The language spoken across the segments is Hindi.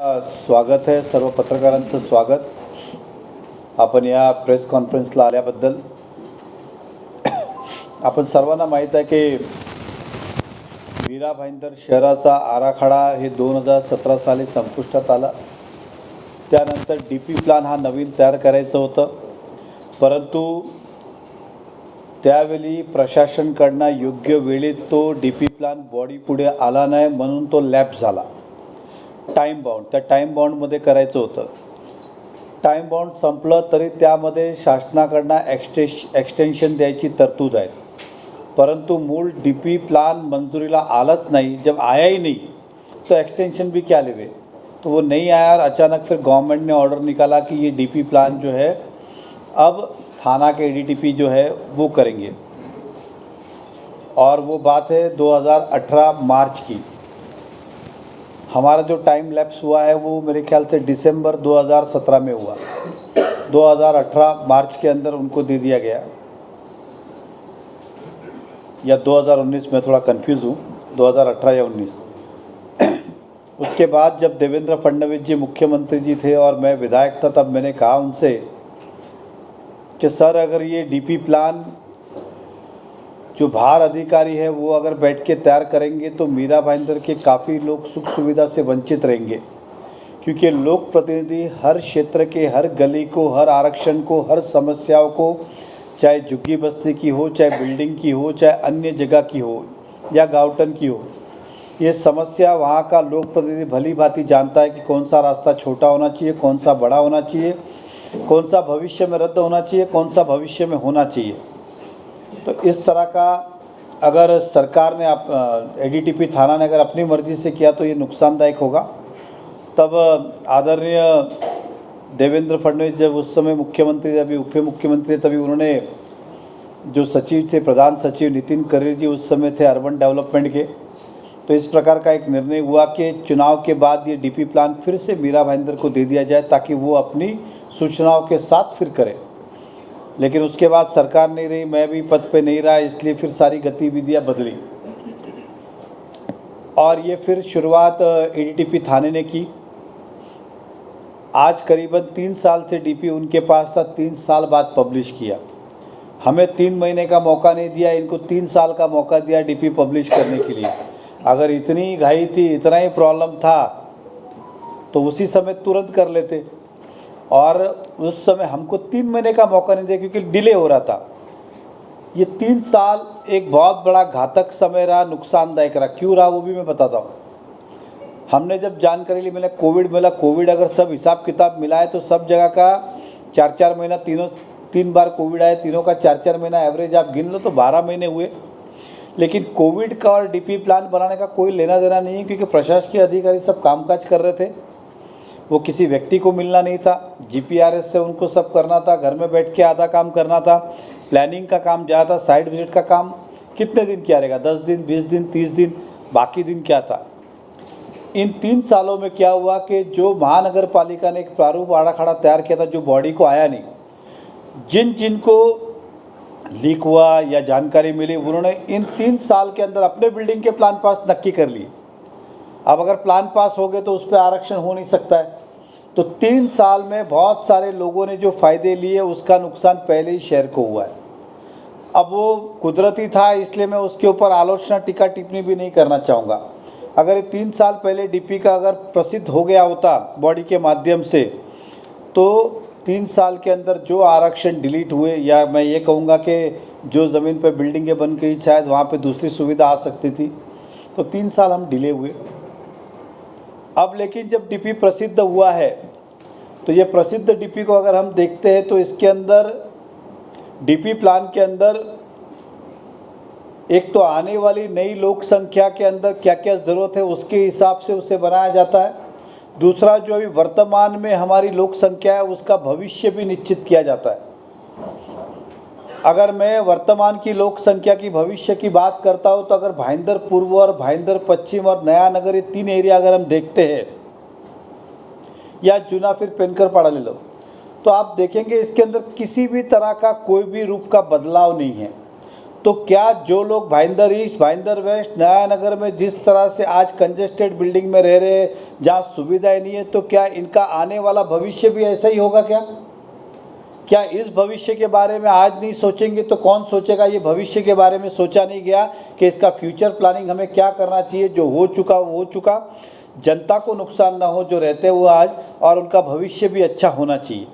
स्वागत आहे सर्व पत्रकारांचं स्वागत. आपण या प्रेस कॉन्फरन्सला आल्याबद्दल. आपण सर्वांना माहीत आहे की मीरा भाईंदर शहराचा आराखडा हे 2017 साली संपुष्टात आला. त्यानंतर DP प्लॅन हा नवीन तयार करायचं होतं, परंतु त्यावेळी प्रशासनकडनं योग्य वेळेत तो DP प्लॅन बॉडी पुढे आला नाही, म्हणून तो लॅप्स झाला. टाईम बाउंड, त्या टाईम बाउंडमध्ये करायचं होतं. टाईम बाउंड संपलं तरी त्यामध्ये शासनाकडनं एक्सटेन्शन द्यायची तरतूद आहे, परंतु मूळ DP प्लान मंजूरीला आलाच नहीं. जब आया ही नहीं तो एक्सटेंशन भी क्या लेवे. तो वो नहीं आया और अचानक फिर गवर्नमेंट ने ऑर्डर निकाला कि ये DP प्लान जो है अब थाना के ADTP जो है वो करेंगे. और वो बात है 2018 मार्च की. हमारा जो टाइम लैप्स हुआ है वो मेरे ख्याल से दिसंबर 2017 में हुआ. 2018 मार्च के अंदर उनको दे दिया गया, या 2019 में थोड़ा कंफ्यूज हूँ, 2018 या 19. उसके बाद जब देवेंद्र फडणवीस जी मुख्यमंत्री जी थे और मैं विधायक था, तब मैंने कहा उनसे कि सर, अगर ये DP प्लान जो बाहर अधिकारी है वो अगर बैठ के तैयार करेंगे तो मीरा भाईंदर के काफ़ी लोग सुख सुविधा से वंचित रहेंगे, क्योंकि लोक प्रतिनिधि हर क्षेत्र के हर गली को, हर आरक्षण को, हर समस्याओं को, चाहे झुग्गी बस्ती की हो, चाहे बिल्डिंग की हो, चाहे अन्य जगह की हो या गाँवटन की हो, ये समस्या वहाँ का लोक प्रतिनिधि भली भांति जानता है कि कौन सा रास्ता छोटा होना चाहिए, कौन सा बड़ा होना चाहिए, कौन सा भविष्य में रद्द होना चाहिए, कौन सा भविष्य में होना चाहिए. तो इस तरह का अगर सरकार ने ADTP थाना ने अगर अपनी मर्ज़ी से किया तो ये नुकसानदायक होगा. तब आदरणीय देवेंद्र फडणवीस जब उस समय मुख्यमंत्री, अभी उप मुख्यमंत्री, तभी उन्होंने जो सचिव थे, प्रधान सचिव नितिन करेर जी उस समय थे अर्बन डेवलपमेंट के. तो इस प्रकार का एक निर्णय हुआ कि चुनाव के बाद ये DP प्लान फिर से मीरा भाईंदर को दे दिया जाए, ताकि वो अपनी सूचनाओं के साथ फिर करें. लेकिन उसके बाद सरकार नहीं रही, मैं भी पद पे नहीं रहा, इसलिए फिर सारी गतिविधियां बदली और ये फिर शुरुआत ADTP थाने ने की. आज करीबन 3 साल से DP उनके पास था. 3 साल बाद पब्लिश किया. हमें 3 महीने का मौका नहीं दिया, इनको 3 साल का मौका दिया DP पब्लिश करने के लिए. अगर इतनी घाई थी, इतना ही प्रॉब्लम था, तो उसी समय तुरंत कर लेते. और उस समय हमको 3 महीने का मौका नहीं दिया, क्योंकि डिले हो रहा था. ये 3 साल एक बहुत बड़ा घातक समय रहा, नुकसानदायक रहा. क्यों रहा वो भी मैं बताता हूँ. हमने जब जानकारी ली, मैंने कोविड मिला. कोविड अगर सब हिसाब किताब मिलाए तो सब जगह का 4-4 महीना, 3 बार कोविड आए, तीनों का 4-4 महीना एवरेज आप गिन लो तो 12 महीने हुए. लेकिन कोविड का और DP प्लान बनाने का कोई लेना देना नहीं है, क्योंकि प्रशासकीय अधिकारी सब कामकाज कर रहे थे. वो किसी व्यक्ति को मिलना नहीं था. GPRS से उनको सब करना था. घर में बैठ के आधा काम करना था. प्लानिंग का काम ज़्यादा था. साइट विजिट का काम कितने दिन क्या रहेगा, 10 दिन, 20 दिन, 30 दिन, बाकी दिन क्या था. इन 3 सालों में क्या हुआ कि जो महानगर पालिका ने एक प्रारूप आराखड़ा तैयार किया था, जो बॉडी को आया नहीं, जिनको लीक हुआ या जानकारी मिली, उन्होंने इन 3 साल के अंदर अपने बिल्डिंग के प्लान पास नक्की कर लिए. अब अगर प्लान पास हो गए तो उस पर आरक्षण हो नहीं सकता है. तो 3 साल में बहुत सारे लोगों ने जो फ़ायदे लिए, उसका नुकसान पहले ही शहर को हुआ है. अब वो कुदरती था, इसलिए मैं उसके ऊपर आलोचना, टीका टिप्पणी भी नहीं करना चाहूँगा. अगर ये 3 साल पहले DP का अगर प्रसिद्ध हो गया होता बॉडी के माध्यम से, तो 3 साल के अंदर जो आरक्षण डिलीट हुए, या मैं ये कहूँगा कि जो ज़मीन पर बिल्डिंगें बन गई, शायद वहाँ पे दूसरी सुविधा आ सकती थी. तो 3 साल हम डिले हुए. अब लेकिन जब DP प्रसिद्ध हुआ है, तो ये प्रसिद्ध DP को अगर हम देखते हैं तो इसके अंदर DP प्लान के अंदर एक तो आने वाली नई लोक संख्या के अंदर क्या क्या ज़रूरत है उसके हिसाब से उसे बनाया जाता है. दूसरा, जो अभी वर्तमान में हमारी लोक संख्या है उसका भविष्य भी निश्चित किया जाता है. अगर मैं वर्तमान की लोक संख्या की भविष्य की बात करता हूँ, तो अगर भाईंदर पूर्व और भाईंदर पश्चिम और नया नगर, ये 3 एरिया अगर हम देखते हैं, या जूना फिर पेनकरपाड़ा ले लो, तो आप देखेंगे इसके अंदर किसी भी तरह का कोई भी रूप का बदलाव नहीं है. तो क्या जो लोग भाईंदर ईस्ट, भाईंदर वेस्ट, नया नगर में जिस तरह से आज कंजेस्टेड बिल्डिंग में रह रहे हैं, जहाँ सुविधाएं नहीं है, तो क्या इनका आने वाला भविष्य भी ऐसा ही होगा क्या इस भविष्य के बारे में आज नहीं सोचेंगे तो कौन सोचेगा। ये भविष्य के बारे में सोचा नहीं गया कि इसका फ्यूचर प्लानिंग हमें क्या करना चाहिए। जो हो चुका वो हो चुका, जनता को नुकसान ना हो जो रहते हुए आज, और उनका भविष्य भी अच्छा होना चाहिए।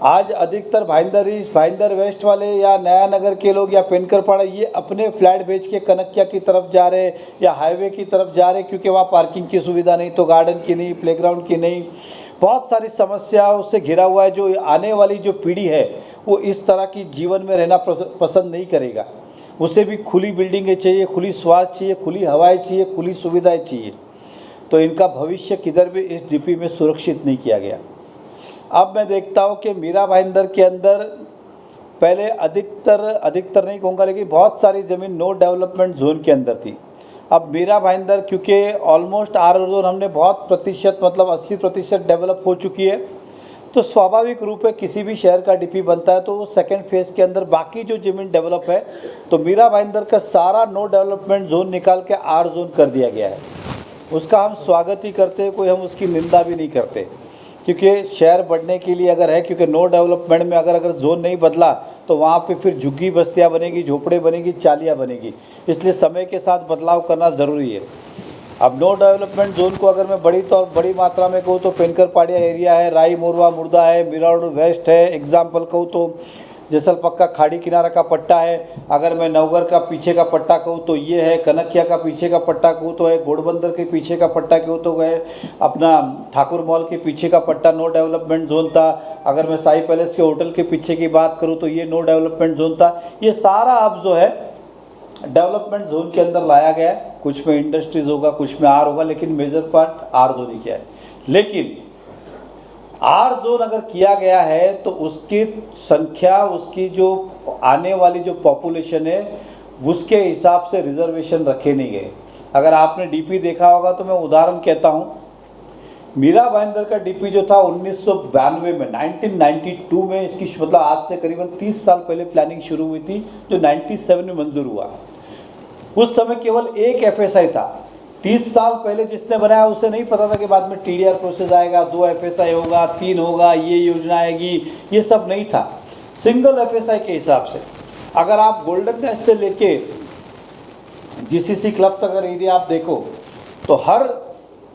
आज अधिकतर भाईंदर ईस्ट, भाईंदर वेस्ट वाले या नया नगर के लोग या पेनकरपाड़ा, ये अपने फ्लैट बेच के कनकिया की तरफ जा रहे या हाईवे की तरफ जा रहे, क्योंकि वहाँ पार्किंग की सुविधा नहीं, तो गार्डन की नहीं, प्लेग्राउंड की नहीं, बहुत सारी समस्याओं से घिरा हुआ है। जो आने वाली जो पीढ़ी है वो इस तरह की जीवन में रहना पसंद नहीं करेगा। उसे भी खुली बिल्डिंगें चाहिए, खुली स्वास्थ्य चाहिए, खुली हवाएं चाहिए, खुली सुविधाएं चाहिए। तो इनका भविष्य किधर भी इस डीपी में सुरक्षित नहीं किया गया। अब मैं देखता हूँ कि मीरा भाईंदर के अंदर पहले अधिकतर नहीं कहूँगा, लेकिन बहुत सारी ज़मीन नो डेवलपमेंट जोन के अंदर थी। अब मीरा भाईंदर क्योंकि ऑलमोस्ट आर जोन हमने बहुत प्रतिशत, मतलब 80% डेवलप हो चुकी है, तो स्वाभाविक रूप है किसी भी शहर का डीपी बनता है तो वो सेकेंड फेज़ के अंदर बाकी जो ज़मीन डेवलप है, तो मीरा भाईंदर का सारा नो डेवलपमेंट जोन निकाल के आर जोन कर दिया गया है। उसका हम स्वागत ही करते हैं, कोई हम उसकी निंदा भी नहीं करते, क्योंकि शहर बढ़ने के लिए अगर है, क्योंकि नो डेवलपमेंट में अगर जोन नहीं बदला तो वहाँ पे फिर झुग्गी बस्तियाँ बनेगी, झोपड़े बनेगी, चालियाँ बनेगी। इसलिए समय के साथ बदलाव करना ज़रूरी है। अब नो डेवलपमेंट जोन को अगर मैं बड़ी मात्रा में कहूँ तो पेनकरपाड़िया एरिया है, राई मोरवा मुर्दा है, मीरा रोड वेस्ट है, एग्जाम्पल कहूँ तो जैसल पक्का खाड़ी किनारा का पट्टा है। अगर मैं नवगर का पीछे का पट्टा कहूँ तो ये है, कनकिया का पीछे का पट्टा कहूँ तो है, घोड़बंदर के पीछे का पट्टा कहूँ तो है, अपना ठाकुर मॉल के पीछे का पट्टा नो डेवलपमेंट जोन था। अगर मैं साई पैलेस के होटल के पीछे की बात करूँ तो ये नो डेवलपमेंट जोन था। ये सारा अब जो है डेवलपमेंट जोन के अंदर लाया गया है। कुछ में इंडस्ट्रीज होगा, कुछ में आर होगा, लेकिन मेजर पार्ट आर जोन ही किया है। लेकिन आर जोन अगर किया गया है तो उसकी संख्या, उसकी जो आने वाली जो पॉपुलेशन है उसके हिसाब से रिजर्वेशन रखे नहीं गए। अगर आपने डीपी देखा होगा तो मैं उदाहरण कहता हूँ, मीरा भाईंदर का डीपी जो था 1992 में, 1992 में इसकी, मतलब आज से करीबन 30 साल पहले प्लानिंग शुरू हुई थी, जो 97 में मंजूर हुआ। उस समय केवल एक एफएसआई था। 30 साल पहले जिसने बनाया उसे नहीं पता था कि बाद में टीडीआर प्रोसेस आएगा, 2 एफएसआई होगा, 3 होगा, ये योजना आएगी, ये सब नहीं था। सिंगल एफएसआई के हिसाब से अगर आप गोल्डन नेस्ट से लेके जीसीसी क्लब तक अगर एरिया आप देखो तो हर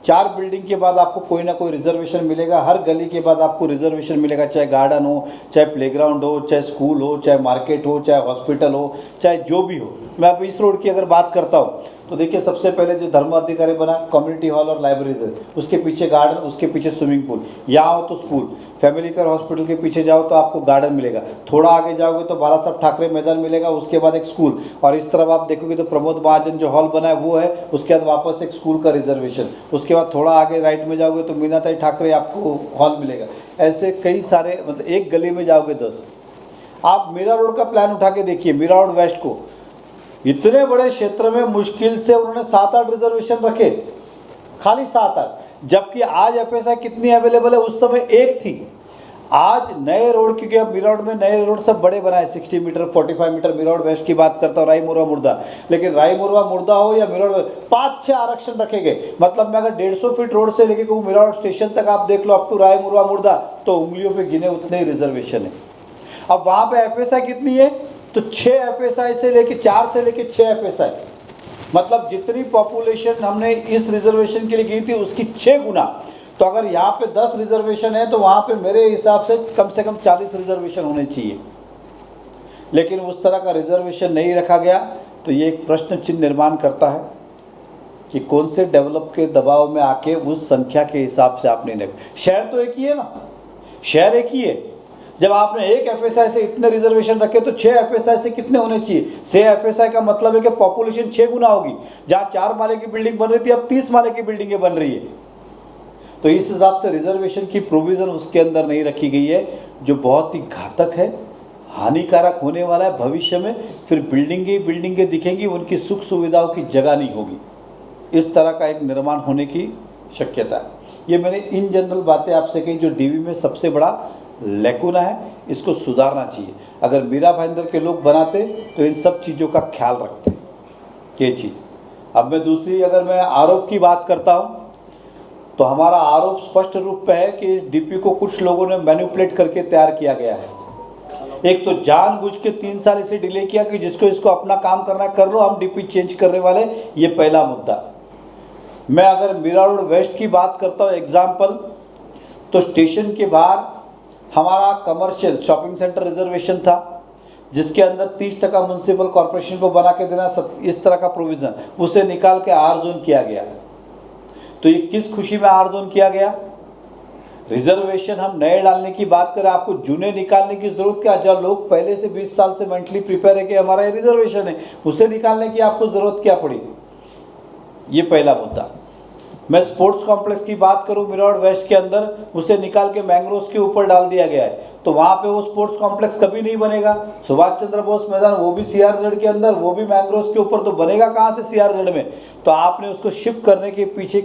4 बिल्डिंग के बाद आपको कोई ना कोई रिजर्वेशन मिलेगा, हर गली के बाद आपको रिजर्वेशन मिलेगा, चाहे गार्डन हो, चाहे प्लेग्राउंड हो, चाहे स्कूल हो, चाहे मार्केट हो, चाहे हॉस्पिटल हो, चाहे जो भी हो। मैं अब इस रोड की अगर बात करता हूँ तो देखिए, सबसे पहले जो धर्म अधिकारी बना कम्युनिटी हॉल और लाइब्रेरी है, उसके पीछे गार्डन, उसके पीछे स्विमिंग पूल, यहाँ हो तो स्कूल, फैमिली केयर हॉस्पिटल के पीछे जाओ तो आपको गार्डन मिलेगा, थोड़ा आगे जाओगे तो बाला साहब ठाकरे मैदान मिलेगा, उसके बाद एक स्कूल, और इस तरफ आप देखोगे तो प्रमोद महाजन जो हॉल बना है वो है, उसके बाद वापस एक स्कूल का रिजर्वेशन, उसके बाद थोड़ा आगे राइट में जाओगे तो मीनाताई ठाकरे आपको हॉल मिलेगा। ऐसे कई सारे, मतलब एक गली में जाओगे 10। आप मीरा रोड का प्लान उठा के देखिए, मीरा रोड वेस्ट को, इतने बड़े क्षेत्र में मुश्किल से उन्होंने 7-8 रिजर्वेशन रखे, खाली 7-8, जबकि आज एफएसआई कितनी अवेलेबल है, उस समय एक थी। आज नए रोड, क्योंकि अब मीरा रोड में नए रोड सब बड़े बनाए, 60 metre 45 metre, Mira Road West की बात करता हूँ, राई मोरवा मुर्दा, लेकिन राई मोरवा मुर्दा हो या मीरा रोड, 5-6 आरक्षण रखे गए। मतलब मैं अगर 150 फीट रोड से लेके कहूँ मीरा रोड स्टेशन तक आप देख लो, अप टू राई मोरवा मुर्दा, तो उंगलियों पर गिने उतने ही रिजर्वेशन है। अब वहाँ पे एफएसआई कितनी है, तो 6 एफएसआई से लेके 4 से लेके 6 एफएसआई, मतलब जितनी पॉपुलेशन हमने इस रिजर्वेशन के लिए की थी उसकी 6 गुना। तो अगर यहाँ पे 10 रिजर्वेशन है तो वहाँ पे मेरे हिसाब से कम 40 रिजर्वेशन होने चाहिए, लेकिन उस तरह का रिजर्वेशन नहीं रखा गया। तो ये एक प्रश्न चिन्ह निर्माण करता है कि कौन से डेवलप के दबाव में आके उस संख्या के हिसाब से आपने नहीं। शहर तो एक ही है ना, शहर एक ही है। जब आपने एक एफएसआई से इतने रिजर्वेशन रखे तो 6 एफएसआई से कितने होने चाहिए? 6 एफएसआई का मतलब है कि पॉपुलेशन 6 गुना होगी। जहाँ 4 माले की बिल्डिंग बन रही थी अब 30 माले की बिल्डिंगें बन रही है। तो इस हिसाब से रिजर्वेशन की प्रोविज़न उसके अंदर नहीं रखी गई है, जो बहुत ही घातक है, हानिकारक होने वाला है भविष्य में। फिर बिल्डिंगें दिखेंगी, उनकी सुख सुविधाओं की जगह नहीं होगी। इस तरह का एक निर्माण होने की शक्यता है। ये मैंने इन जनरल बातें आपसे कही जो डीवी में सबसे बड़ा लैकुना है, इसको सुधारना चाहिए। अगर मीरा भाईंदर के लोग बनाते तो इन सब चीज़ों का ख्याल रखते ये चीज़। अब मैं दूसरी, अगर मैं आरोप की बात करता हूँ तो हमारा आरोप स्पष्ट रूप पे है कि इस डीपी को कुछ लोगों ने मैनिपुलेट करके तैयार किया गया है। एक तो जानबूझ के 3 साल इसे डिले किया कि जिसको इसको अपना काम करना है कर लो, हम डीपी चेंज करने वाले, ये पहला मुद्दा। मैं अगर मीरा रोड वेस्ट की बात करता हूँ एग्जाम्पल, तो स्टेशन के बाहर हमारा कमर्शियल शॉपिंग सेंटर रिजर्वेशन था जिसके अंदर 30% म्यूनसिपल कॉर्पोरेशन को बना के देना, सब इस तरह का प्रोविज़न, उसे निकाल के आर जोन किया गया। तो ये किस खुशी में आर जोन किया गया? रिजर्वेशन हम नए डालने की बात करें, आपको जूने निकालने की जरूरत क्या? जब लोग पहले से 20 साल से मेंटली प्रिपेयर है कि हमारा ये रिजर्वेशन है, उसे निकालने की आपको जरूरत क्या पड़ी? ये पहला मुद्दा। मैं स्पोर्ट्स कॉम्प्लेक्स की बात करूं मीरा रोड वेस्ट के अंदर, उसे निकाल के मैंग्रोव्स के ऊपर डाल दिया गया है, तो वहां पे वो स्पोर्ट्स कॉम्प्लेक्स कभी नहीं बनेगा। सुभाष चंद्र बोस मैदान, वो भी सीआरजेड के अंदर, वो भी मैंग्रोव्स के ऊपर, तो बनेगा कहाँ से सीआरजेड में? तो आपने उसको शिफ्ट करने के पीछे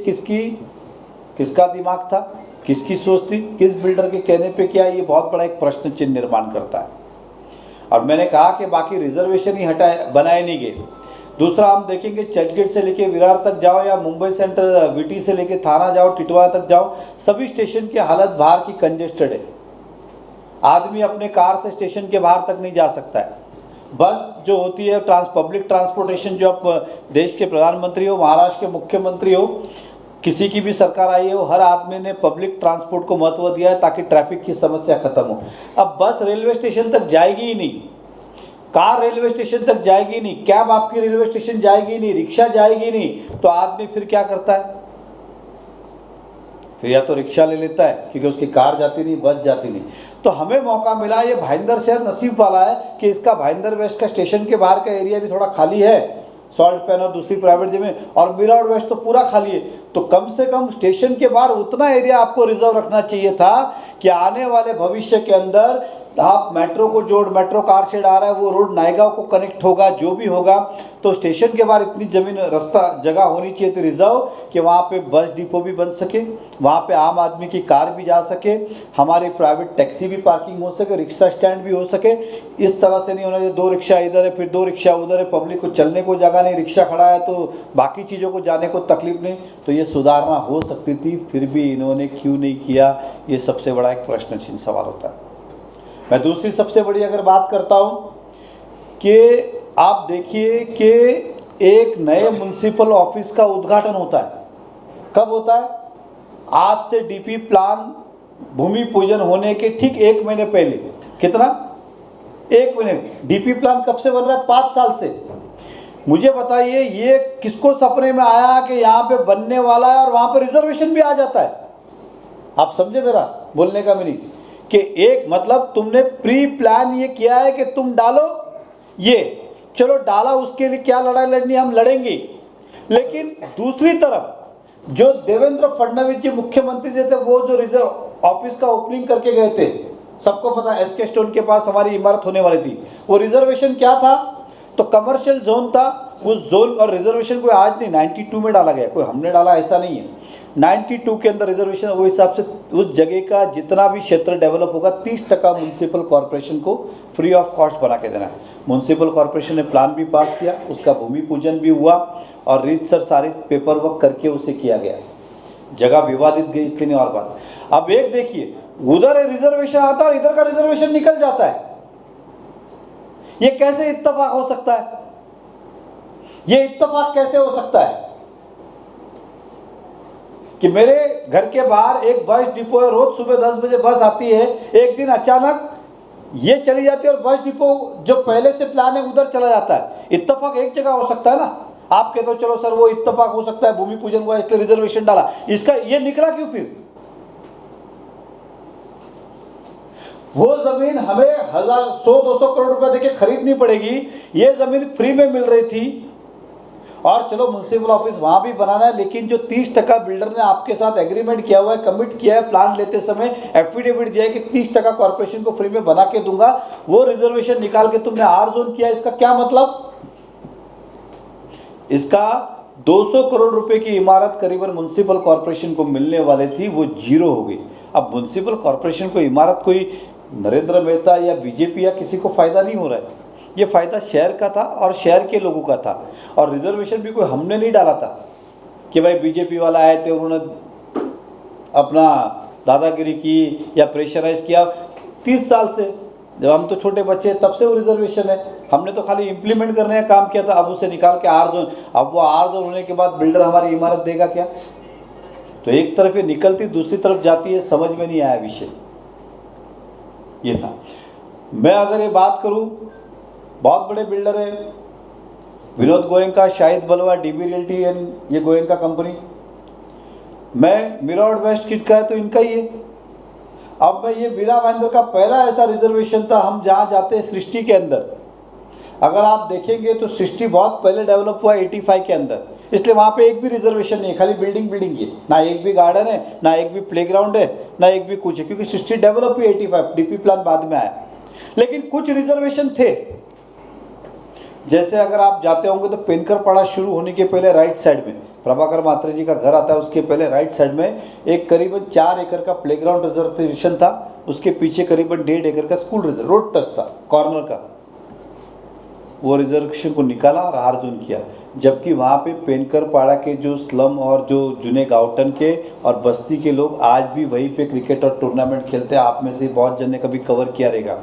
किसका दिमाग था, किसकी सोच थी, किस बिल्डर के कहने पे किया? ये बहुत बड़ा एक प्रश्न चिन्ह निर्माण करता है। और मैंने कहा कि बाकी रिजर्वेशन ही बनाए नहीं गए। दूसरा, हम देखेंगे चर्चगेट से लेके विरार तक जाओ या मुंबई सेंट्रल वीटी से लेके थाना जाओ, टिटवा तक जाओ, सभी स्टेशन की हालत बाहर की कंजेस्टेड है। आदमी अपने कार से स्टेशन के बाहर तक नहीं जा सकता है। बस जो होती है पब्लिक ट्रांसपोर्टेशन, जो आप देश के प्रधानमंत्री हो, महाराष्ट्र के मुख्यमंत्री हो, किसी की भी सरकार आई हो, हर आदमी ने पब्लिक ट्रांसपोर्ट को महत्व दिया है ताकि ट्रैफिक की समस्या खत्म हो। अब बस रेलवे स्टेशन तक जाएगी ही नहीं, कार रेलवे स्टेशन तक जाएगी नहीं, कैब आपकी रेलवे स्टेशन जाएगी नहीं, रिक्शा जाएगी नहीं, तो आदमी फिर क्या करता है? फिर या तो रिक्शा ले लेता है क्योंकि उसकी कार जाती नहीं, बस जाती नहीं। तो हमें मौका मिला, ये भाईंदर शहर नसीब वाला है कि इसका भाईंदर वेस्ट का स्टेशन के बाहर का एरिया भी थोड़ा खाली है, सॉल्ट पैन और दूसरी प्राइवेट जमीन, और मीरा रोड वेस्ट तो पूरा खाली है। तो कम से कम स्टेशन के बाहर उतना एरिया आपको रिजर्व रखना चाहिए था कि आने वाले भविष्य के अंदर आप मेट्रो कार शेड आ रहा है, वो रोड नायगांव को कनेक्ट होगा, जो भी होगा, तो स्टेशन के बाहर इतनी जमीन जगह होनी चाहिए थी रिजर्व कि वहाँ पे बस डिपो भी बन सके, वहाँ पे आम आदमी की कार भी जा सके, हमारी प्राइवेट टैक्सी भी पार्किंग हो सके, रिक्शा स्टैंड भी हो सके। इस तरह से नहीं होना चाहिए 2 रिक्शा इधर है फिर 2 रिक्शा उधर है, पब्लिक को चलने को जगह नहीं, रिक्शा खड़ा है तो बाकी चीज़ों को जाने को तकलीफ नहीं। तो ये सुधारना हो सकती थी, फिर भी इन्होंने क्यों नहीं किया? ये सबसे बड़ा एक प्रश्न चिन्ह सवाल होता है। मैं दूसरी सबसे बड़ी अगर बात करता हूँ कि आप देखिए कि एक नए म्युनिसिपल ऑफिस का उद्घाटन होता है, कब होता है? आज से डीपी प्लान भूमि पूजन होने के ठीक 1 महीने पहले। कितना? 1 महीने। डीपी प्लान कब से बन रहा है? 5 साल से। मुझे बताइए, ये किसको सपने में आया कि यहाँ पे बनने वाला है और वहाँ पे रिजर्वेशन भी आ जाता है? आप समझे मेरा बोलने का मीनिंग? कि एक मतलब तुमने प्री प्लान ये किया है कि तुम डालो, ये चलो डाला, उसके लिए क्या लड़ाई लड़नी हम लड़ेंगे। लेकिन दूसरी तरफ जो देवेंद्र फडणवीस जी मुख्यमंत्री जी थे, वो जो रिजर्व ऑफिस का ओपनिंग करके गए थे, सबको पता है एसके स्टोन के पास हमारी इमारत होने वाली थी, वो रिजर्वेशन क्या था? तो कमर्शियल जोन था। उस जोन और रिजर्वेशन कोई आज नहीं, 92 में डाला गया, कोई हमने डाला ऐसा नहीं है। 92 के अंदर रिजर्वेशन, वो हिसाब से उस जगह का जितना भी क्षेत्र डेवलप होगा 30% म्युनिसिपल कॉर्पोरेशन को फ्री ऑफ कॉस्ट बना के देना है। म्युनिसिपल कॉर्पोरेशन ने प्लान भी पास किया, उसका भूमि पूजन भी हुआ और रीतसर सारे पेपर वर्क करके उसे किया गया। जगह विवादित गई इसलिए नहीं और बात। अब एक देखिए, उधर रिजर्वेशन आता है, इधर का रिजर्वेशन निकल जाता है। ये कैसे इत्तेफाक हो सकता है? ये इत्तेफाक कैसे हो सकता है कि मेरे घर के बाहर एक बस डिपो है, रोज सुबह 10 बजे बस आती है, एक दिन अचानक ये चली जाती है और बस डिपो जो पहले से प्लान है उधर चला जाता है। इत्तेफाक एक जगह हो सकता है ना। आप कहते हो चलो सर वो इत्तेफाक हो सकता है, भूमि पूजन हुआ इसलिए रिजर्वेशन डाला, इसका ये निकला क्यों फिर? वो जमीन हमें 100-200 करोड़ रुपए देके खरीदनी पड़ेगी, ये जमीन फ्री में मिल रही थी। और चलो म्युनिसिपल ऑफिस वहां भी बनाना है, लेकिन जो 30% बिल्डर ने आपके साथ एग्रीमेंट किया हुआ है, कमिट किया है, प्लान लेते समय एफिडेविट दिया है कि 30% कॉर्पोरेशन को फ्री में बना के दूंगा, वो रिजर्वेशन निकाल के तुमने आर जोन किया। इसका क्या मतलब? इसका 200 करोड़ रुपए की इमारत करीबन म्युनिसिपल कॉर्पोरेशन को मिलने वाली थी, वो जीरो हो गई। अब म्युनिसिपल कॉरपोरेशन को इमारत कोई नरेंद्र मेहता या बीजेपी या किसी को फ़ायदा नहीं हो रहा है, ये फ़ायदा शहर का था और शहर के लोगों का था। और रिजर्वेशन भी कोई हमने नहीं डाला था कि भाई बीजेपी वाला आए थे उन्होंने अपना दादागिरी की या प्रेशराइज किया। 30 साल से जब हम तो छोटे बच्चे तब से वो रिजर्वेशन है, हमने तो खाली इम्प्लीमेंट करने का काम किया था। अब उसे निकाल के आर जोन, अब वो आर जोन होने के बाद बिल्डर हमारी इमारत देगा क्या? तो एक तरफ ये निकलती दूसरी तरफ जाती है, समझ में नहीं आया विषय ये था। मैं अगर ये बात करूं, बहुत बड़े बिल्डर है विनोद गोयनका, शाहिद बलवा, डीबी रियल्टी एंड ये गोयनका कंपनी। मैं मिराड वेस्ट किट का है तो इनका ही है। अब मैं ये मीरा भाईंदर का पहला ऐसा रिजर्वेशन था, हम जहाँ जाते हैं सृष्टि के अंदर, अगर आप देखेंगे तो सृष्टि बहुत पहले डेवलप हुआ 85 के अंदर, इसलिए वहाँ पे एक भी रिजर्वेशन नहीं है, खाली बिल्डिंग है, ना एक भी गार्डन है, ना एक भी प्लेग्राउंड है, ना एक भी कुछ है, क्योंकि सृष्टि डेवलप हुई 85, डीपी प्लान बाद में आया। लेकिन कुछ रिजर्वेशन थे, जैसे अगर आप जाते होंगे तो पेनकर पाड़ा शुरू होने के पहले राइट साइड में प्रभाकर मात्रे जी का घर आता है, उसके पहले राइट साइड में एक करीबन 4 एकड़ का प्लेग्राउंड रिजर्वेशन था, उसके पीछे करीबन 1.5 एकड़ का स्कूल रिजर्व रोड टच था कॉर्नर का, वो रिजर्वेशन को निकाला और आर जोन किया। जबकि वहाँ पे पेनकर पाड़ा के जो स्लम और जो जुने गाउटन के और बस्ती के लोग आज भी वहीं पे क्रिकेट और टूर्नामेंट खेलते हैं। आप में से बहुत जन ने कभी कवर किया रहेगा,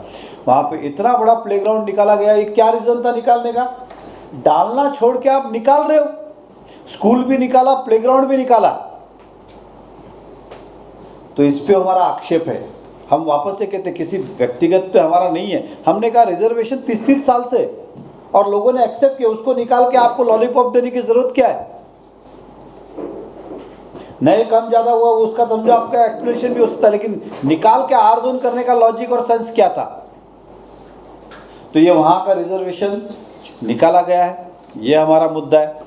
वहाँ पे इतना बड़ा प्लेग्राउंड निकाला गया। ये क्या रीज़न था निकालने का? डालना छोड़ के आप निकाल रहे हो, स्कूल भी निकाला, प्लेग्राउंड भी निकाला। तो इस पे हमारा आक्षेप है। हम वापस से कहते किसी व्यक्तिगत पे हमारा नहीं है, हमने कहा रिजर्वेशन 30 साल से और लोगों ने एक्सेप्ट किया, उसको निकाल के आपको लॉलीपॉप देने की जरूरत क्या है? नए कम ज्यादा हुआ उसका समझो आपका एक्सप्लेनेशन भी हो सकता है, लेकिन निकाल के आर जोन करने का लॉजिक और सेंस क्या था? तो ये वहां का रिजर्वेशन निकाला गया है, ये हमारा मुद्दा है।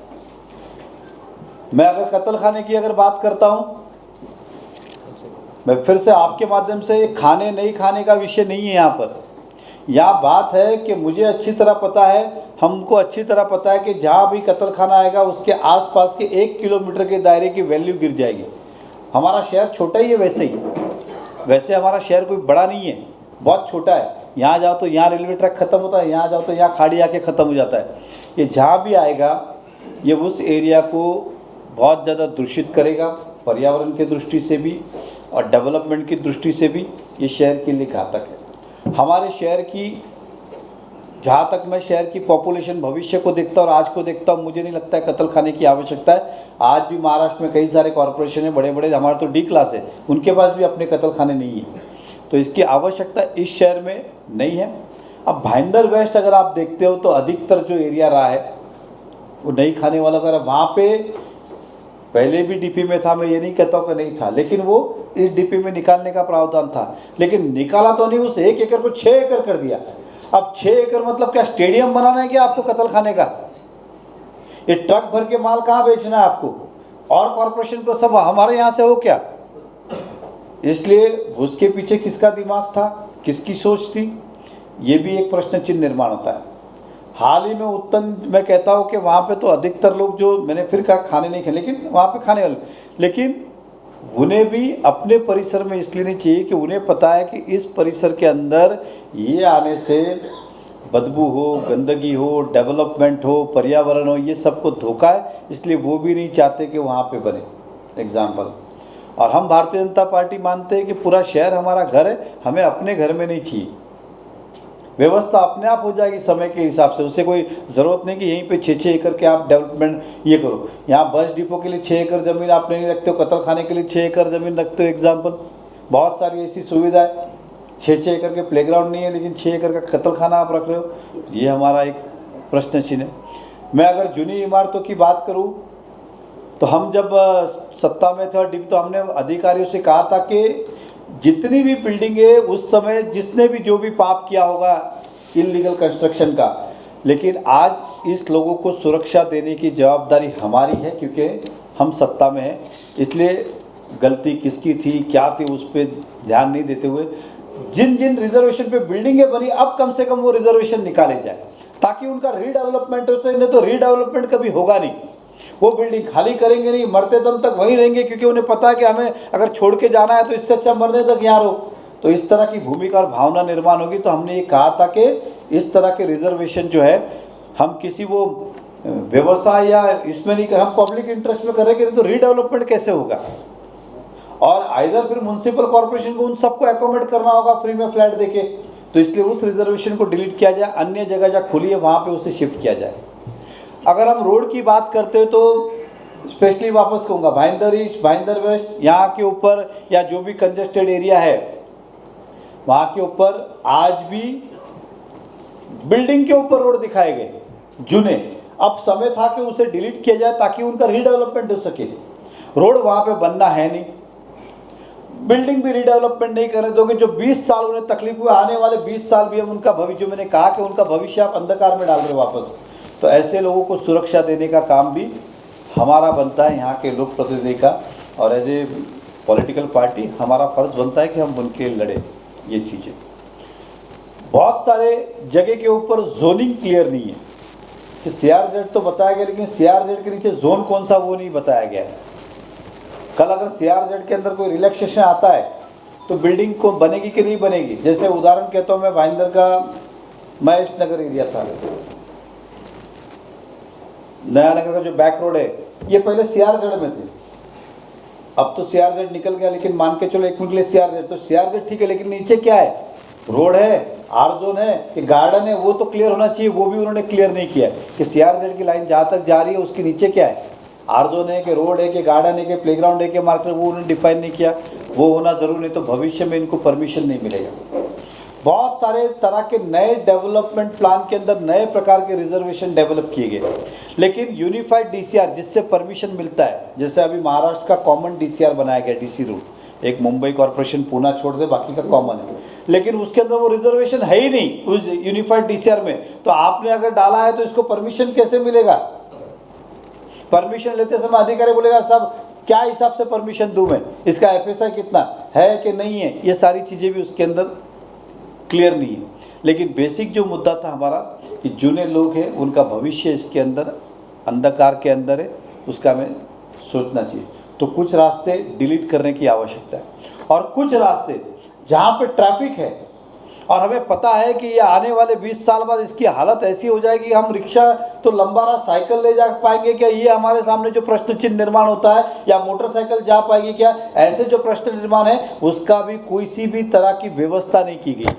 मैं अगर कत्ल खाने की अगर बात करता हूं, मैं फिर से आपके माध्यम से, खाने नहीं खाने का विषय नहीं है यहाँ पर। यहाँ बात है कि मुझे अच्छी तरह पता है, हमको अच्छी तरह पता है कि जहाँ भी कत्ल खाना आएगा उसके आसपास के 1 किलोमीटर के दायरे की वैल्यू गिर जाएगी। हमारा शहर छोटा ही है, वैसे हमारा शहर कोई बड़ा नहीं है, बहुत छोटा है। यहाँ जाओ तो यहाँ रेलवे ट्रैक ख़त्म होता है, यहाँ जाओ तो यहाँ खाड़ी आके ख़त्म हो जाता है। ये जहाँ भी आएगा ये उस एरिया को बहुत ज़्यादा दूषित करेगा, पर्यावरण की दृष्टि से भी और डेवलपमेंट की दृष्टि से भी ये शहर के लिए घातक है। हमारे शहर की, जहाँ तक मैं शहर की पॉपुलेशन भविष्य को देखता हूँ और आज को देखता हूँ, मुझे नहीं लगता है कत्ल खाने की आवश्यकता है। आज भी महाराष्ट्र में कई सारे कॉरपोरेशन है बड़े बड़े, हमारे तो डी क्लास है, उनके पास भी अपने कत्ल खाने नहीं है, तो इसकी आवश्यकता इस शहर में नहीं है। अब भाईंदर वेस्ट अगर आप देखते हो तो अधिकतर जो एरिया रहा है वो नहीं खाने वाला का, वहाँ पे पहले भी डीपी में था, मैं ये नहीं कहता हूँ कि नहीं था, लेकिन वो इस डीपी में निकालने का प्रावधान था, लेकिन निकाला तो नहीं, उस 1 एकड़ को 6 एकड़ कर दिया। अब 6 एकड़ मतलब क्या स्टेडियम बनाना है क्या आपको कत्ल खाने का? ये ट्रक भर के माल कहाँ बेचना है आपको? और कॉरपोरेशन को सब हमारे यहाँ से हो क्या? इसलिए उसके पीछे किसका दिमाग था, किसकी सोच थी, ये भी एक प्रश्न चिन्ह निर्माण होता है। हाल ही में उत्तम, मैं कहता हूँ कि वहाँ पे तो अधिकतर लोग, जो मैंने फिर कहा खाने नहीं खाए, लेकिन वहाँ पे खाने वाले, लेकिन उन्हें भी अपने परिसर में इसलिए नहीं चाहिए कि उन्हें पता है कि इस परिसर के अंदर ये आने से बदबू हो, गंदगी हो, डेवलपमेंट हो, पर्यावरण हो, ये सबको धोखा है, इसलिए वो भी नहीं चाहते कि वहाँ पे बने एग्जाम्पल। और हम भारतीय जनता पार्टी मानते हैं कि पूरा शहर हमारा घर है, हमें अपने घर में नहीं चाहिए। व्यवस्था अपने आप हो जाएगी समय के हिसाब से, उससे कोई ज़रूरत नहीं कि यहीं पे 6-6 एकड़ के आप डेवलपमेंट ये करो। यहाँ बस डिपो के लिए 6 एकड़ ज़मीन आप नहीं रखते हो, कत्ल खाने के लिए 6 एकड़ ज़मीन रखते हो एग्जाम्पल। बहुत सारी ऐसी सुविधा है, 6-6 एकड़ के प्लेग्राउंड नहीं है, लेकिन 6 एकड़ का कत्ल खाना आप रख रहे हो, ये हमारा एक प्रश्न चिन्ह है। मैं अगर जूनी इमारतों की बात करूँ तो हम जब सत्ता में थे और तो हमने अधिकारियों से कहा था कि जितनी भी बिल्डिंग है उस समय जिसने भी जो भी पाप किया होगा इल्लीगल कंस्ट्रक्शन का, लेकिन आज इस लोगों को सुरक्षा देने की जवाबदारी हमारी है, क्योंकि हम सत्ता में हैं। इसलिए गलती किसकी थी, क्या थी, उस पर ध्यान नहीं देते हुए जिन जिन रिजर्वेशन पे बिल्डिंगें बनी, अब कम से कम वो रिजर्वेशन निकाले जाए ताकि उनका रीडेवलपमेंट हो। तो नहीं तो रीडेवलपमेंट कभी होगा नहीं। वो बिल्डिंग खाली करेंगे नहीं, मरते दम तक वहीं रहेंगे, क्योंकि उन्हें पता है कि हमें अगर छोड़ के जाना है तो इससे अच्छा मरने तक यहाँ रहो। तो इस तरह की भूमिका और भावना निर्माण होगी। तो हमने ये कहा था कि इस तरह के रिजर्वेशन जो है हम किसी वो व्यवसाय या इसमें नहीं कर, हम पब्लिक इंटरेस्ट में कर रहे हैं, तो रीडेवलपमेंट कैसे होगा। और आइदर फिर म्युनिसिपल कॉर्पोरेशन को उन सबको एकोमोडेट करना होगा फ्री में फ्लैट देके, तो इसलिए उस रिजर्वेशन को डिलीट किया जाए, अन्य जगह जहाँ खुली है वहाँ पे उसे शिफ्ट किया जाए। अगर हम रोड की बात करते हैं तो स्पेशली वापस कहूँगा भाईंदर ईस्ट, भाईंदर वेस्ट, यहाँ के ऊपर या जो भी कंजेस्टेड एरिया है वहाँ के ऊपर आज भी बिल्डिंग के ऊपर रोड दिखाए गए जूने। अब समय था कि उसे डिलीट किया जाए ताकि उनका रीडेवलपमेंट हो सके। रोड वहाँ पे बनना है नहीं, बिल्डिंग भी रीडेवलपमेंट नहीं करने दोगे। जो 20 साल उन्हें तकलीफ हुआ, आने वाले 20 साल भी हम उनका भविष्य, मैंने कहा कि उनका भविष्य आप अंधकार में डाल रहे हो वापस। तो ऐसे लोगों को सुरक्षा देने का काम भी हमारा बनता है यहाँ के लोक प्रतिनिधि का, और एज ए पॉलिटिकल पार्टी हमारा फर्ज बनता है कि हम उनके लड़े ये चीज़ें। बहुत सारे जगह के ऊपर जोनिंग क्लियर नहीं है कि CRZ तो बताया गया, लेकिन CRZ के नीचे जोन कौन सा वो नहीं बताया गया है। कल अगर CRZ के अंदर कोई रिलैक्सेशन आता है तो बिल्डिंग को बनेगी कि नहीं बनेगी। जैसे उदाहरण कहता हूँ मैं, भाईंदर का महेश नगर एरिया था, नया नगर का जो बैक रोड है, ये पहले CRZ में थे, अब तो CRZ निकल गया, लेकिन मान के चलो एक मिनट के लिए CRZ, तो CRZ ठीक है, लेकिन नीचे क्या है, रोड है, आर जोन है कि गार्डन है, वो तो क्लियर होना चाहिए। वो भी उन्होंने क्लियर नहीं किया कि CRZ की लाइन जहाँ तक जा रही है उसके नीचे क्या है, आर जोन है कि रोड है कि गार्डन है कि प्लेग्राउंड है कि मार्केट, वो उन्होंने डिफाइन नहीं किया। वो होना जरूरी, नहीं तो भविष्य में इनको परमिशन नहीं मिलेगा। बहुत सारे तरह के नए डेवलपमेंट प्लान के अंदर नए प्रकार के रिजर्वेशन डेवलप किए गए, लेकिन यूनिफाइड DCR जिससे परमिशन मिलता है, जैसे अभी महाराष्ट्र का कॉमन DCR बनाया गया, DC रूट, एक मुंबई कॉर्पोरेशन पूना छोड़ दे बाकी का कॉमन है, लेकिन उसके अंदर वो रिजर्वेशन है ही नहीं उस यूनिफाइड DCR में। तो आपने अगर डाला है तो इसको परमिशन कैसे मिलेगा। परमिशन लेते समय अधिकारी बोलेगा साहब क्या हिसाब से परमिशन दूं मैं, इसका FSI कितना है कि नहीं है, ये सारी चीज़ें भी उसके अंदर क्लियर नहीं है। लेकिन बेसिक जो मुद्दा था हमारा कि जूने लोग हैं उनका भविष्य इसके अंदर अंधकार के अंदर है, उसका हमें सोचना चाहिए। तो कुछ रास्ते डिलीट करने की आवश्यकता है, और कुछ रास्ते जहाँ पे ट्रैफिक है और हमें पता है कि ये आने वाले 20 साल बाद इसकी हालत ऐसी हो जाएगी, हम रिक्शा तो लंबा रहा साइकिल ले जा पाएंगे क्या, ये हमारे सामने जो प्रश्न चिन्ह निर्माण होता है, या मोटरसाइकिल जा पाएगी क्या, ऐसे जो प्रश्न निर्माण है उसका भी कोई सी भी तरह की व्यवस्था नहीं की गई।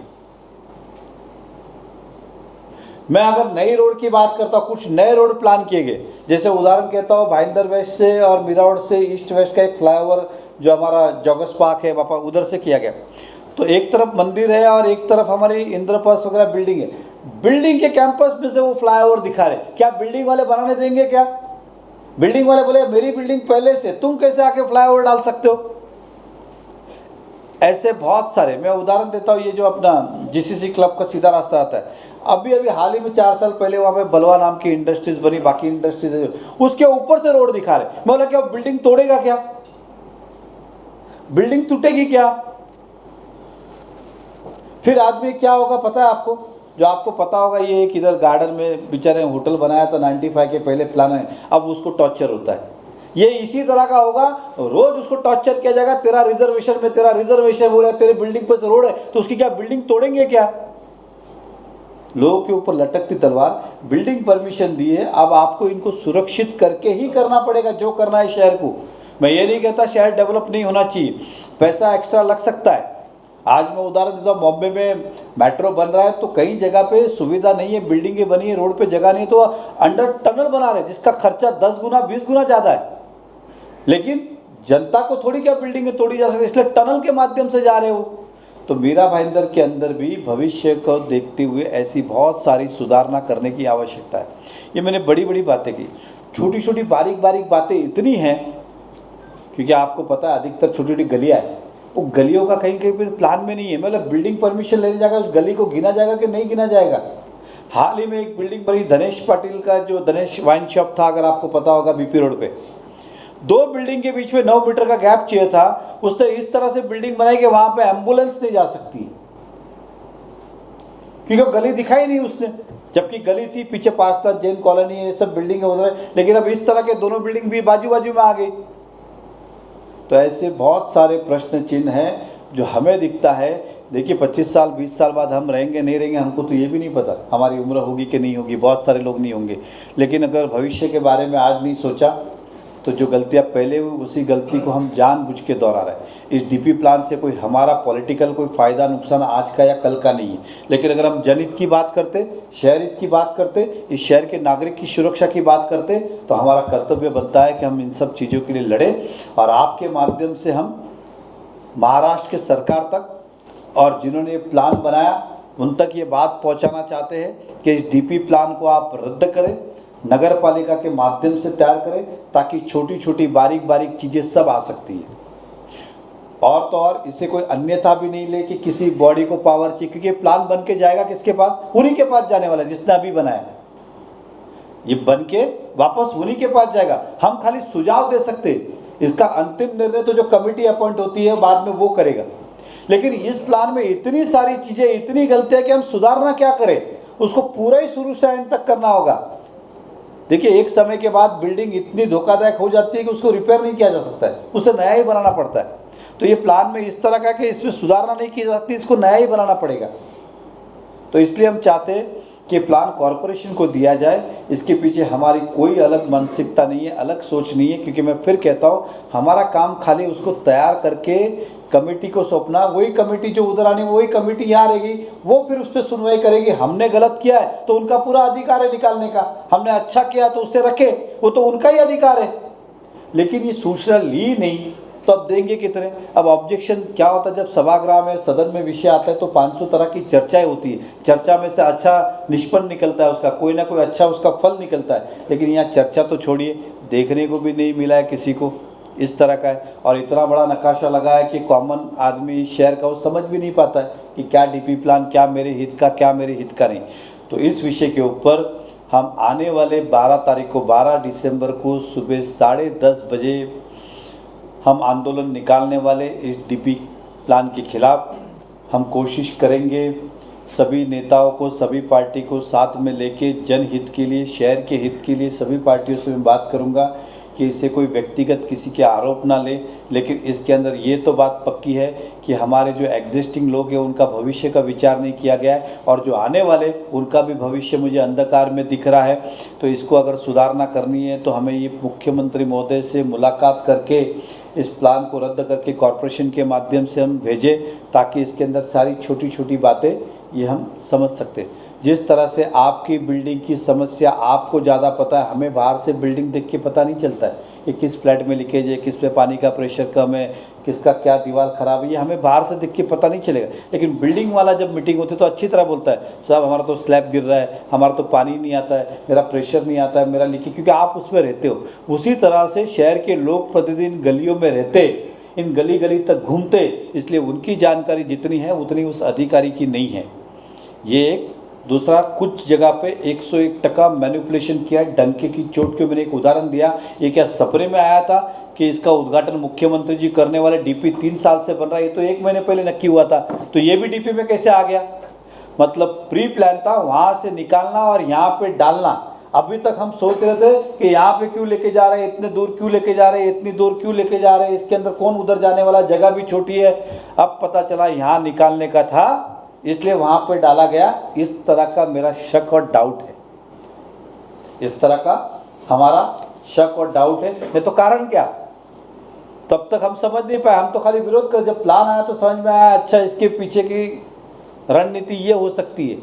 मैं अगर नई रोड की बात करता हूँ, कुछ नए रोड प्लान किए गए, जैसे उदाहरण कहता हूँ भाईंदर वेस्ट से और मीरा रोड से ईस्ट वेस्ट का एक फ्लाईओवर जो हमारा जॉगर्स पार्क है वापा उधर से किया गया। तो एक तरफ मंदिर है और एक तरफ हमारी इंद्रप्रस्थ वगैरह बिल्डिंग है, बिल्डिंग के कैंपस में से वो फ्लाईओवर दिखा रहे, क्या बिल्डिंग वाले बनाने देंगे क्या। बिल्डिंग वाले बोले मेरी बिल्डिंग पहले से, तुम कैसे आके फ्लाईओवर डाल सकते हो। ऐसे बहुत सारे, मैं उदाहरण देता हूँ, ये जो अपना GCC क्लब का सीधा रास्ता आता है, अभी हाल ही में 4 साल पहले वहाँ पे बलवा नाम की इंडस्ट्रीज बनी, बाकी इंडस्ट्रीज है, उसके ऊपर से रोड दिखा रहे। मैं बोला क्या बिल्डिंग तोड़ेगा क्या, बिल्डिंग टूटेगी क्या। फिर आदमी क्या होगा पता है आपको, जो आपको पता होगा ये एक इधर गार्डन में बेचारे होटल बनाया था 95 के पहले प्लान है, अब उसको टॉर्चर होता है। ये इसी तरह का होगा, रोज उसको टॉर्चर किया जाएगा, तेरा रिजर्वेशन में, तेरा रिजर्वेशन हो रहा है, तेरे बिल्डिंग पर से रोड है, तो उसकी क्या बिल्डिंग तोड़ेंगे क्या। लोगों के ऊपर लटकती तलवार, बिल्डिंग परमिशन दी है, अब आपको इनको सुरक्षित करके ही करना पड़ेगा जो करना है शहर को। मैं ये नहीं कहता शहर डेवलप नहीं होना चाहिए, पैसा एक्स्ट्रा लग सकता है। आज मैं उदाहरण देता हूँ, बॉम्बे में मेट्रो बन रहा है तो कई जगह पे सुविधा नहीं है, बिल्डिंगें बनी है, रोड पे जगह नहीं, तो अंडर टनल बना रहे जिसका खर्चा 10 गुना 20 गुना ज़्यादा है, लेकिन जनता को थोड़ी क्या बिल्डिंगें तोड़ी जा सकती, इसलिए टनल के माध्यम से जा रहे हो। तो मीरा भाईंदर के अंदर भी भविष्य को देखते हुए ऐसी बहुत सारी सुधारना करने की आवश्यकता है। ये मैंने बड़ी बड़ी बातें की, छोटी छोटी बारीक बारीक बातें इतनी हैं, क्योंकि आपको पता है अधिकतर छोटी छोटी गलियाँ हैं, वो गलियों का कहीं कहीं प्लान में नहीं है। मतलब बिल्डिंग परमिशन लेने जाएगा उस गली को गिना जाएगा कि नहीं गिना जाएगा। हाल ही में एक बिल्डिंग बनी धनेश पाटिल का, जो धनेश वाइन शॉप था, अगर आपको पता होगा, BP रोड पे 2 बिल्डिंग के बीच में 9 मीटर का गैप चाहिए था, उसने इस तरह से बिल्डिंग बनाई कि वहां पे एम्बुलेंस नहीं जा सकती, क्योंकि गली दिखाई नहीं उसने। जबकि गली थी पीछे पास्ता जैन कॉलोनी है, ये सब बिल्डिंग है, लेकिन अब इस तरह के दोनों बिल्डिंग भी बाजू बाजू में आ गई। तो ऐसे बहुत सारे प्रश्न चिन्ह हैं जो हमें दिखता है। देखिए 25 साल 20 साल बाद हम रहेंगे नहीं रहेंगे हमको तो ये भी नहीं पता, हमारी उम्र होगी कि नहीं होगी, बहुत सारे लोग नहीं होंगे। लेकिन अगर भविष्य के बारे में आज नहीं सोचा तो जो गलतियाँ पहले हुई उसी गलती को हम जानबूझ के दोहरा रहे हैं। इस डीपी प्लान से कोई हमारा पॉलिटिकल कोई फ़ायदा नुकसान आज का या कल का नहीं है, लेकिन अगर हम जनहित की बात करते, शहर हित की बात करते, इस शहर के नागरिक की सुरक्षा की बात करते, तो हमारा कर्तव्य बनता है कि हम इन सब चीज़ों के लिए लड़ें। और आपके माध्यम से हम महाराष्ट्र के सरकार तक और जिन्होंने ये प्लान बनाया उन तक ये बात पहुंचाना चाहते हैं कि इस डीपी प्लान को आप रद्द करें, नगर पालिका के माध्यम से तैयार करें, ताकि छोटी छोटी बारीक बारीक चीज़ें सब आ सकती हैं। और तो और इसे कोई अन्यथा भी नहीं ले कि किसी बॉडी को पावर चाहिए, क्योंकि प्लान बन के जाएगा किसके पास, उन्हीं के पास जाने वाला है जिसने अभी बनाया। ये बन के वापस उन्हीं के पास जाएगा, हम खाली सुझाव दे सकते, इसका अंतिम निर्णय तो जो कमेटी अपॉइंट होती है बाद में वो करेगा। लेकिन इस प्लान में इतनी सारी चीज़ें, इतनी गलतियां कि हम सुधारना क्या करें, उसको पूरा ही शुरू से एंड तक करना होगा। देखिए एक समय के बाद बिल्डिंग इतनी धोखादायक हो जाती है कि उसको रिपेयर नहीं किया जा सकता है, उसे नया ही बनाना पड़ता है। तो ये प्लान में इस तरह का कि इसमें सुधारना नहीं की जा सकती, इसको नया ही बनाना पड़ेगा। तो इसलिए हम चाहते हैं कि प्लान कॉरपोरेशन को दिया जाए। इसके पीछे हमारी कोई अलग मानसिकता नहीं है, अलग सोच नहीं है, क्योंकि मैं फिर कहता हूँ हमारा काम खाली उसको तैयार करके कमेटी को सौंपना। वही कमेटी जो उधर आनी वही कमेटी यहाँ रहेगी, वो फिर उस पर सुनवाई करेगी। हमने गलत किया है तो उनका पूरा अधिकार है निकालने का, हमने अच्छा किया तो उससे रखे, वो तो उनका ही अधिकार है। लेकिन ये सूचना ली नहीं तो अब देंगे कितने। अब ऑब्जेक्शन क्या होता है, जब सभागृह में सदन में विषय आता है तो 500 तरह की चर्चाएं होती है, चर्चा में से अच्छा निष्पन्न निकलता है, उसका कोई ना कोई अच्छा उसका फल निकलता है। लेकिन यहाँ चर्चा तो छोड़िए, देखने को भी नहीं मिला है किसी को इस तरह का है। और इतना बड़ा नक्काशा लगा है कि कॉमन आदमी शहर का वो समझ भी नहीं पाता है कि क्या डीपी प्लान, क्या मेरे हित का, क्या मेरे हित का नहीं। तो इस विषय के ऊपर हम आने वाले 12 तारीख को 12 दिसंबर को सुबह 10:30 बजे हम आंदोलन निकालने वाले इस डीपी प्लान के खिलाफ। हम कोशिश करेंगे सभी नेताओं को, सभी पार्टी को साथ में लेके जनहित के लिए, शहर के हित के लिए सभी पार्टियों से मैं बात करूंगा कि इसे कोई व्यक्तिगत किसी के आरोप ना ले। लेकिन इसके अंदर ये तो बात पक्की है कि हमारे जो एग्जिस्टिंग लोग हैं उनका भविष्य का विचार नहीं किया गया है, और जो आने वाले उनका भी भविष्य मुझे अंधकार में दिख रहा है। तो इसको अगर सुधारना करनी है तो हमें ये मुख्यमंत्री महोदय से मुलाकात करके इस प्लान को रद्द करके कॉरपोरेशन के माध्यम से हम भेजें, ताकि इसके अंदर सारी छोटी छोटी बातें ये हम समझ सकते। जिस तरह से आपकी बिल्डिंग की समस्या आपको ज़्यादा पता है, हमें बाहर से बिल्डिंग देख के पता नहीं चलता है कि किस फ्लैट में लीकेज है, किस पे पानी का प्रेशर कम है, किसका क्या दीवार ख़राब है, ये हमें बाहर से देख के पता नहीं चलेगा। लेकिन बिल्डिंग वाला जब मीटिंग होती है तो अच्छी तरह बोलता है, साहब हमारा तो स्लैब गिर रहा है, हमारा तो पानी नहीं आता है, मेरा प्रेशर नहीं आता है, मेरा लीकेज, क्योंकि आप उसमें रहते हो। उसी तरह से शहर के लोग प्रतिदिन गलियों में रहते, इन गली गली तक घूमते, इसलिए उनकी जानकारी जितनी है उतनी उस अधिकारी की नहीं है। ये एक। दूसरा, कुछ जगह पे 101% मैनिपुलेशन किया, डंके की चोट के। मैंने एक उदाहरण दिया, ये क्या सपने में आया था कि इसका उद्घाटन मुख्यमंत्री जी करने वाले, डीपी 3 साल से बन रहा है, ये तो 1 महीने पहले नक्की हुआ था, तो ये भी डीपी में कैसे आ गया। मतलब प्री प्लान था, वहाँ से निकालना और यहाँ पे डालना। अभी तक हम सोच रहे थे कि यहाँ पे क्यों लेके जा रहे हैं, इतने दूर क्यों लेके जा रहे हैं, इतनी दूर क्यों लेके जा रहे हैं, इसके अंदर कौन उधर जाने वाला, जगह भी छोटी है। अब पता चला यहाँ निकालने का था, इसलिए वहाँ पे डाला गया। इस तरह का मेरा शक और डाउट है, इस तरह का हमारा शक और डाउट है। नहीं तो कारण क्या, तब तक हम समझ नहीं पाए, हम तो खाली विरोध कर। जब प्लान आया तो समझ में आया, अच्छा इसके पीछे की रणनीति ये हो सकती है।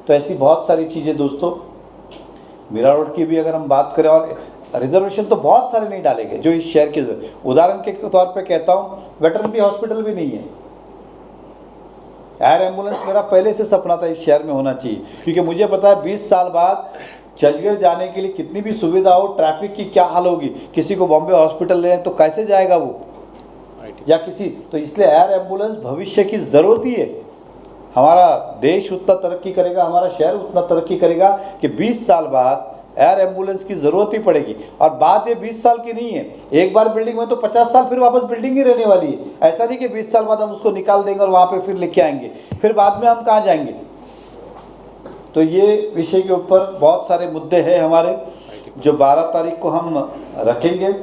तो ऐसी बहुत सारी चीज़ें दोस्तों। मीरा रोड की भी अगर हम बात करें, और रिजर्वेशन तो बहुत सारे नहीं डाले गए जो इस शहर के, उदाहरण के तौर पे कहता हूँ, वेटरनरी हॉस्पिटल भी नहीं है। एयर एम्बुलेंस मेरा पहले से सपना था इस शहर में होना चाहिए, क्योंकि मुझे पता है 20 साल बाद चर्चगेट जाने के लिए कितनी भी सुविधा हो, ट्रैफिक की क्या हाल होगी। किसी को बॉम्बे हॉस्पिटल ले तो कैसे जाएगा वो, या किसी, तो इसलिए एयर एम्बुलेंस भविष्य की ज़रूरत ही है। हमारा देश उतना तरक्की करेगा, हमारा शहर उतना तरक्की करेगा कि 20 साल बाद एयर एम्बुलेंस की ज़रूरत ही पड़ेगी। और बात ये 20 साल की नहीं है, एक बार बिल्डिंग में तो 50 साल फिर वापस बिल्डिंग ही रहने वाली है। ऐसा नहीं कि 20 साल बाद हम उसको निकाल देंगे और वहाँ पे फिर लेके आएंगे, फिर बाद में हम कहाँ जाएंगे। तो ये विषय के ऊपर बहुत सारे मुद्दे हैं हमारे जो 12 तारीख को हम रखेंगे।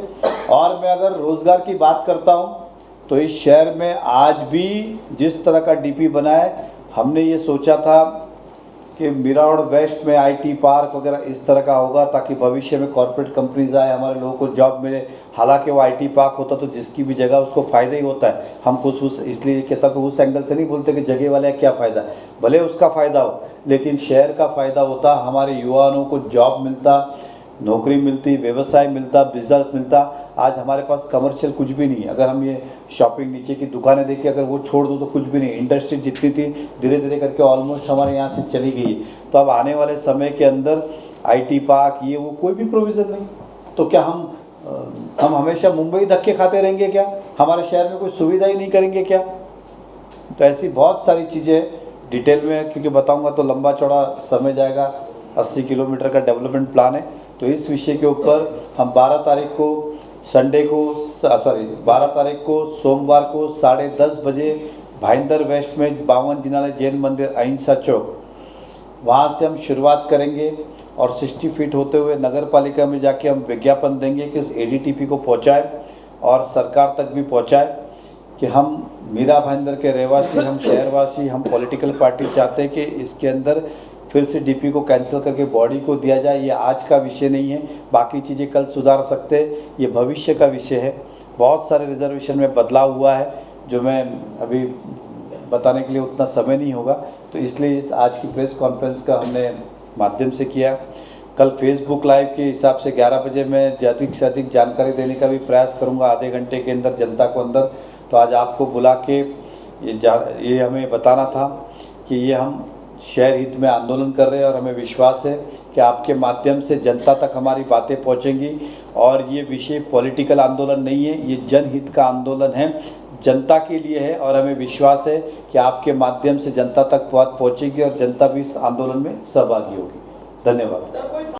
और मैं अगर रोज़गार की बात करता हूँ तो इस शहर में आज भी जिस तरह का डीपी बना है, हमने ये सोचा था कि मीरावड़ वेस्ट में आईटी पार्क वगैरह इस तरह का होगा ताकि भविष्य में कॉर्पोरेट कंपनीज आए, हमारे लोगों को जॉब मिले। हालांकि वो आईटी पार्क होता तो जिसकी भी जगह उसको फ़ायदा ही होता है। हम कुछ उस इसलिए कहता कि उस एंगल से नहीं बोलते कि जगह वाले क्या फ़ायदा, भले उसका फ़ायदा हो लेकिन शहर का फ़ायदा होता, हमारे युवाओं को जॉब मिलता, नौकरी मिलती, व्यवसाय मिलता, बिजनेस मिलता। आज हमारे पास कमर्शियल कुछ भी नहीं है। अगर हम ये शॉपिंग नीचे की दुकानें देखिए, अगर वो छोड़ दो तो कुछ भी नहीं। इंडस्ट्री जितनी थी धीरे धीरे करके ऑलमोस्ट हमारे यहाँ से चली गई है। तो अब आने वाले समय के अंदर आईटी पार्क ये वो कोई भी प्रोविज़न नहीं, तो क्या हम हमेशा मुंबई धक्के खाते रहेंगे क्या? हमारे शहर में कोई सुविधा ही नहीं करेंगे क्या? तो ऐसी बहुत सारी चीज़ें डिटेल में क्योंकि बताऊँगा तो लंबा चौड़ा समय जाएगा। 80 किलोमीटर का डेवलपमेंट प्लान है। तो इस विषय के ऊपर हम 12 तारीख को सोमवार को 10:30 बजे भाईंदर वेस्ट में 52 जिनालय जैन मंदिर अहिंसा चौक, वहाँ से हम शुरुआत करेंगे और 60 फीट होते हुए नगर पालिका में जाके हम विज्ञापन देंगे कि इस एडीटीपी को पहुँचाएं और सरकार तक भी पहुँचाएं कि हम मीरा भाईंदर के रहवासी, हम शहरवासी, हम पॉलिटिकल पार्टी चाहते हैं कि इसके अंदर फिर से डीपी को कैंसिल करके बॉडी को दिया जाए। ये आज का विषय नहीं है, बाकी चीज़ें कल सुधार सकते हैं, ये भविष्य का विषय है। बहुत सारे रिजर्वेशन में बदलाव हुआ है जो मैं अभी बताने के लिए उतना समय नहीं होगा, तो इसलिए आज की प्रेस कॉन्फ्रेंस का हमने माध्यम से किया। कल फेसबुक लाइव के हिसाब से 11 बजे मैं अधिक से अधिक जानकारी देने का भी प्रयास करूँगा, आधे घंटे के अंदर जनता को अंदर। तो आज आपको बुला के ये हमें बताना था कि ये हम शहर हित में आंदोलन कर रहे हैं और हमें विश्वास है कि आपके माध्यम से जनता तक हमारी बातें पहुंचेंगी। और ये विषय पॉलिटिकल आंदोलन नहीं है, ये जनहित का आंदोलन है, जनता के लिए है। और हमें विश्वास है कि आपके माध्यम से जनता तक बात पहुंचेगी और जनता भी इस आंदोलन में सहभागी होगी। धन्यवाद।